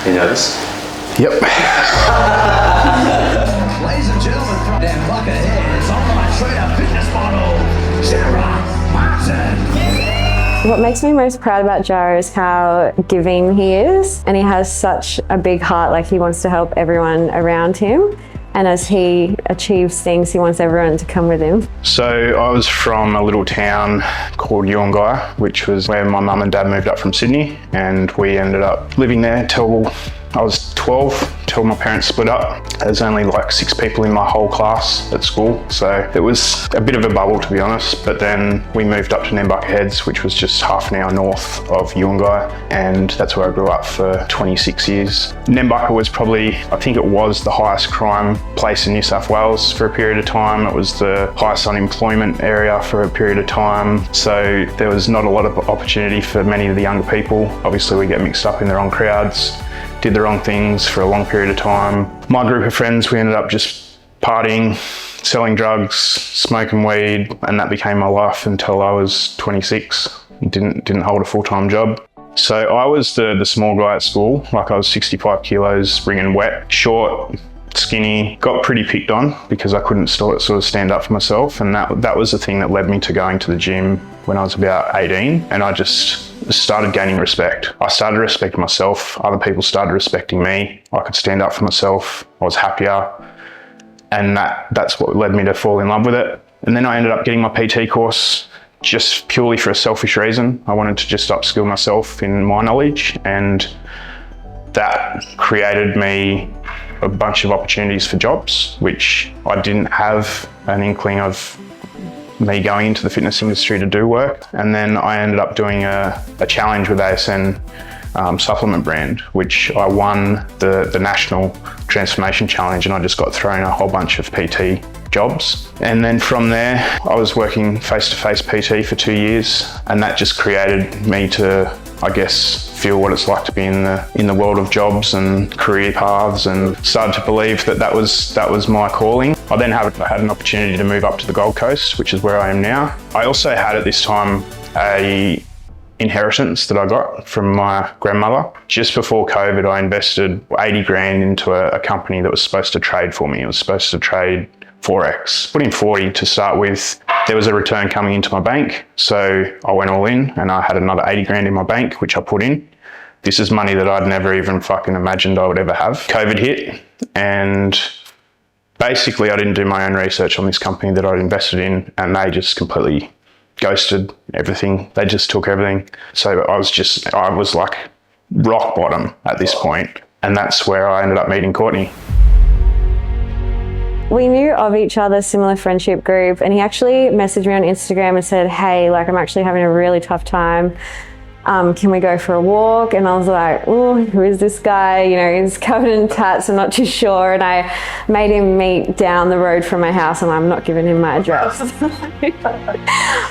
You know this? Yep. Ladies and gentlemen, from Dan Bucketheads, online trainer fitness model, Sarah Martin. What makes me most proud about Jaro is how giving he is, and he has such a big heart. Like, he wants to help everyone around him, and as he achieves things, he wants everyone to come with him. So I was from a little town called Yuengai, which was where my mum and dad moved up from Sydney, and we ended up living there till I was 12, till my parents split up. There's only like 6 people in my whole class at school, so it was a bit of a bubble, to be honest. But then we moved up to Nambucca Heads, which was just half an hour north of Yuengai, and that's where I grew up for 26 years. Nambucca was probably, I think it was the highest crime place in New South Wales for a period of time. It was the highest unemployment area for a period of time, so there was not a lot of opportunity for many of the younger people. Obviously, we get mixed up in the wrong crowds, did the wrong things for a long period of time. My group of friends, we ended up just partying, selling drugs, smoking weed, and that became my life until I was 26. Didn't hold a full-time job. So I was the small guy at school. Like, I was 65 kilos, ringing wet, short, skinny, got pretty picked on because I couldn't sort of stand up for myself, and that was the thing that led me to going to the gym when I was about 18, and I just started gaining respect. I started respecting myself, other people started respecting me, I could stand up for myself, I was happier, and that's what led me to fall in love with it. And then I ended up getting my PT course just purely for a selfish reason. I wanted to just upskill myself in my knowledge, and that created me a bunch of opportunities for jobs, which I didn't have an inkling of me going into the fitness industry to do work. And then I ended up doing a challenge with ASN supplement brand, which I won the National Transformation Challenge, and I just got thrown a whole bunch of PT jobs. And then from there, I was working face-to-face PT for 2 years, and that just created me to, I guess, feel what it's like to be in the world of jobs and career paths, and started to believe that was my calling. I then had an opportunity to move up to the Gold Coast, which is where I am now. I also had at this time a inheritance that I got from my grandmother. Just before COVID, I invested 80 grand into a company that was supposed to trade for me. It was supposed to trade Forex. Put in 40 to start with. There was a return coming into my bank, so I went all in, and I had another 80 grand in my bank, which I put in. This is money that I'd never even fucking imagined I would ever have. COVID hit, and basically I didn't do my own research on this company that I'd invested in, and they just completely ghosted everything. They just took everything. So I was like rock bottom at this point, and that's where I ended up meeting Courtney. We knew of each other, similar friendship group, and he actually messaged me on Instagram and said, hey, like, I'm actually having a really tough time. Can we go for a walk? And I was like, oh, who is this guy? You know, he's covered in tats, I'm not too sure. And I made him meet down the road from my house, and I'm not giving him my address.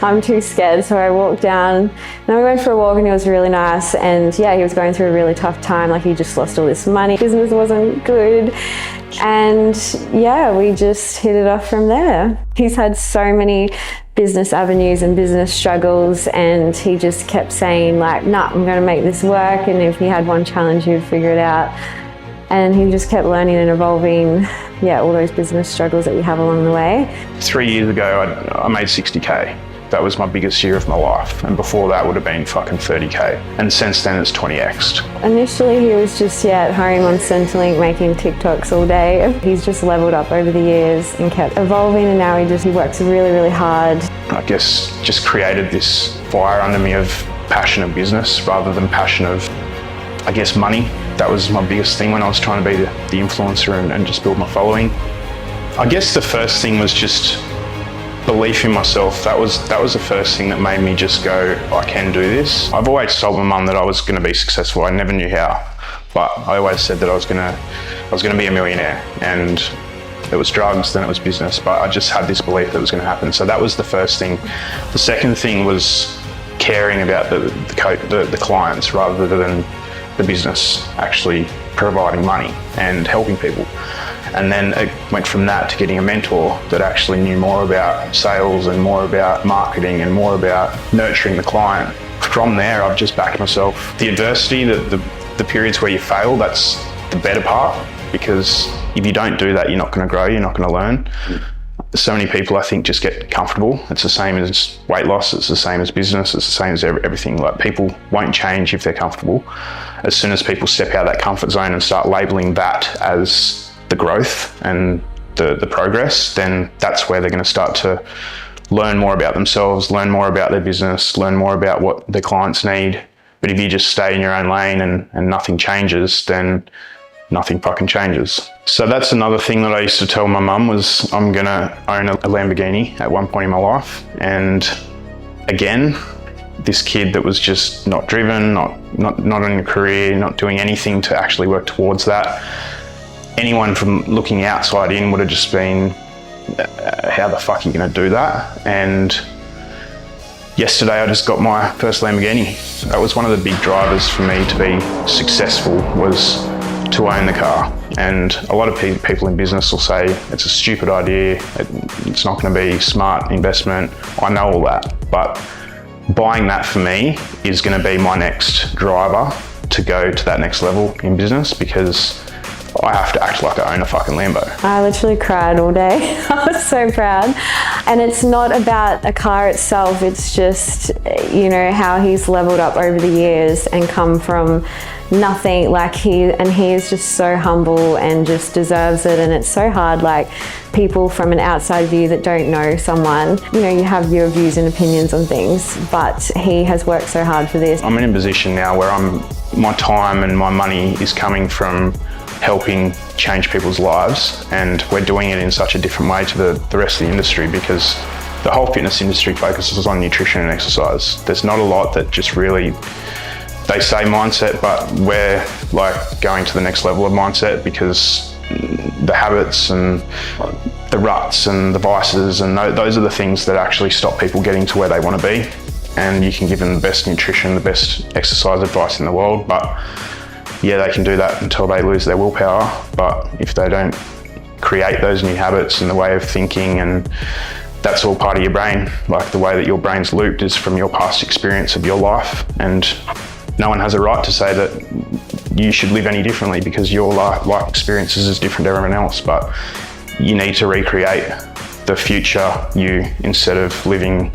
I'm too scared. So I walked down, and then we went for a walk, and he was really nice. And yeah, he was going through a really tough time. Like, he just lost all this money. Business wasn't good. And yeah, we just hit it off from there. He's had so many business avenues and business struggles, and he just kept saying like, nah, I'm going to make this work, and if he had one challenge, he'd figure it out. And he just kept learning and evolving, yeah, all those business struggles that we have along the way. 3 years ago, I made 60K. That was my biggest year of my life, and before that would have been fucking 30K, and since then it's 20x'd. Initially he was just at home on Centrelink making TikToks all day. He's just leveled up over the years and kept evolving, and now he works really, really hard. I guess just created this fire under me of passion of business rather than passion of, I guess, money. That was my biggest thing when I was trying to be the influencer and just build my following. I guess the first thing was just belief in myself. That was the first thing that made me just go, I can do this. I've always told my mum that I was going to be successful. I never knew how, but I always said that I was going to be a millionaire, and it was drugs, then it was business, but I just had this belief that it was going to happen. So that was the first thing. The second thing was caring about the clients rather than the business actually providing money and helping people. And then it went from that to getting a mentor that actually knew more about sales and more about marketing and more about nurturing the client. From there, I've just backed myself. The adversity, the the periods where you fail, that's the better part, because if you don't do that, you're not going to grow, you're not going to learn. So many people, I think, just get comfortable. It's the same as weight loss, it's the same as business, it's the same as everything. Like, people won't change if they're comfortable. As soon as people step out of that comfort zone and start labeling that as the growth and the progress, then that's where they're going to start to learn more about themselves, learn more about their business, learn more about what their clients need. But if you just stay in your own lane and nothing changes, then nothing fucking changes. So that's another thing that I used to tell my mum, was I'm gonna own a Lamborghini at one point in my life. And again, this kid that was just not driven, not in a career, not doing anything to actually work towards that. Anyone from looking outside in would have just been, how the fuck are you gonna do that? And yesterday I just got my first Lamborghini. That was one of the big drivers for me to be successful, was to own the car. And a lot of people in business will say it's a stupid idea, it's not going to be smart investment. I know all that, but buying that for me is going to be my next driver to go to that next level in business, because I have to act like I own a fucking Lambo. I literally cried all day. I was so proud. And it's not about a car itself, it's just, you know, how he's leveled up over the years and come from nothing. Like, he is just so humble and just deserves it. And it's so hard, like, people from an outside view that don't know someone, you know, you have your views and opinions on things, but he has worked so hard for this. I'm in a position now where my time and my money is coming from helping change people's lives, and we're doing it in such a different way to the rest of the industry, because the whole fitness industry focuses on nutrition and exercise. There's not a lot that just really, they say mindset, but we're like going to the next level of mindset, because the habits and the ruts and the vices, and those are the things that actually stop people getting to where they want to be. And you can give them the best nutrition, the best exercise advice in the world, but yeah, they can do that until they lose their willpower. But if they don't create those new habits and the way of thinking, and that's all part of your brain. Like, the way that your brain's looped is from your past experience of your life, and no one has a right to say that you should live any differently, because your life experiences is different to everyone else. But you need to recreate the future you instead of living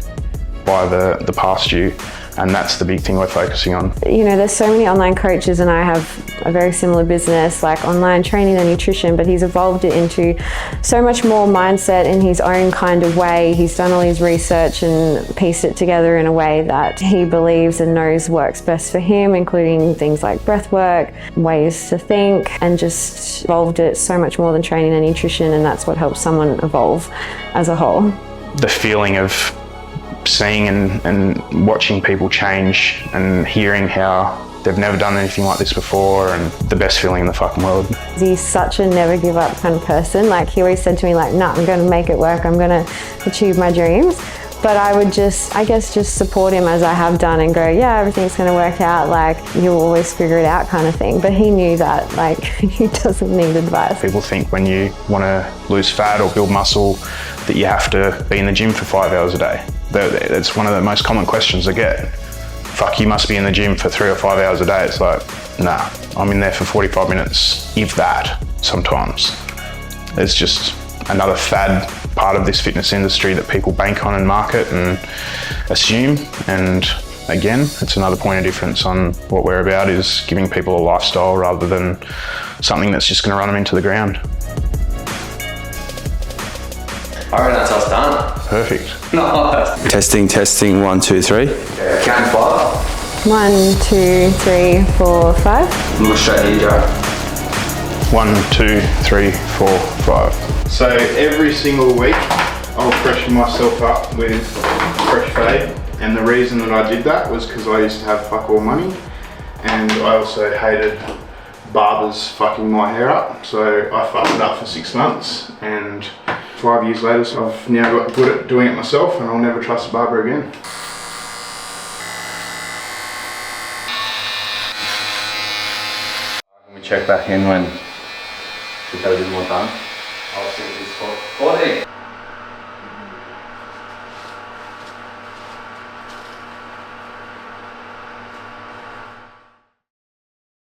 by the past you. And that's the big thing we're focusing on. You know, there's so many online coaches, and I have a very similar business, like online training and nutrition, but he's evolved it into so much more mindset in his own kind of way. He's done all his research and pieced it together in a way that he believes and knows works best for him, including things like breath work, ways to think, and just evolved it so much more than training and nutrition. And that's what helps someone evolve as a whole. The feeling of seeing and watching people change and hearing how they've never done anything like this before, and the best feeling in the fucking world. He's such a never give up kind of person. Like, he always said to me, like, nah, I'm going to make it work, I'm going to achieve my dreams. But I would just support him as I have done and go, yeah, everything's going to work out, like, you'll always figure it out kind of thing. But he knew that, like, he doesn't need advice. People think when you want to lose fat or build muscle that you have to be in the gym for 5 hours a day. It's one of the most common questions I get. Fuck, you must be in the gym for 3 or 5 hours a day. It's like, nah, I'm in there for 45 minutes, if that, sometimes. It's just another fad part of this fitness industry that people bank on and market and assume. And again, it's another point of difference on what we're about, is giving people a lifestyle rather than something that's just going to run them into the ground. I reckon that's us done. Perfect. Nice. Testing, 1, 2, 3. Count 5. 1, 2, 3, 4, 5. Look straight here, Joe. 1, 2, 3, 4, 5. So every single week I'll freshen myself up with fresh fade, and the reason that I did that was because I used to have fuck all money, and I also hated barbers fucking my hair up, so I fucked it up for 6 months, and 5 years later, so I've now got good at doing it myself, and I'll never trust a barber again. Can we check back in when we've had a bit more time? I'll see this for 40.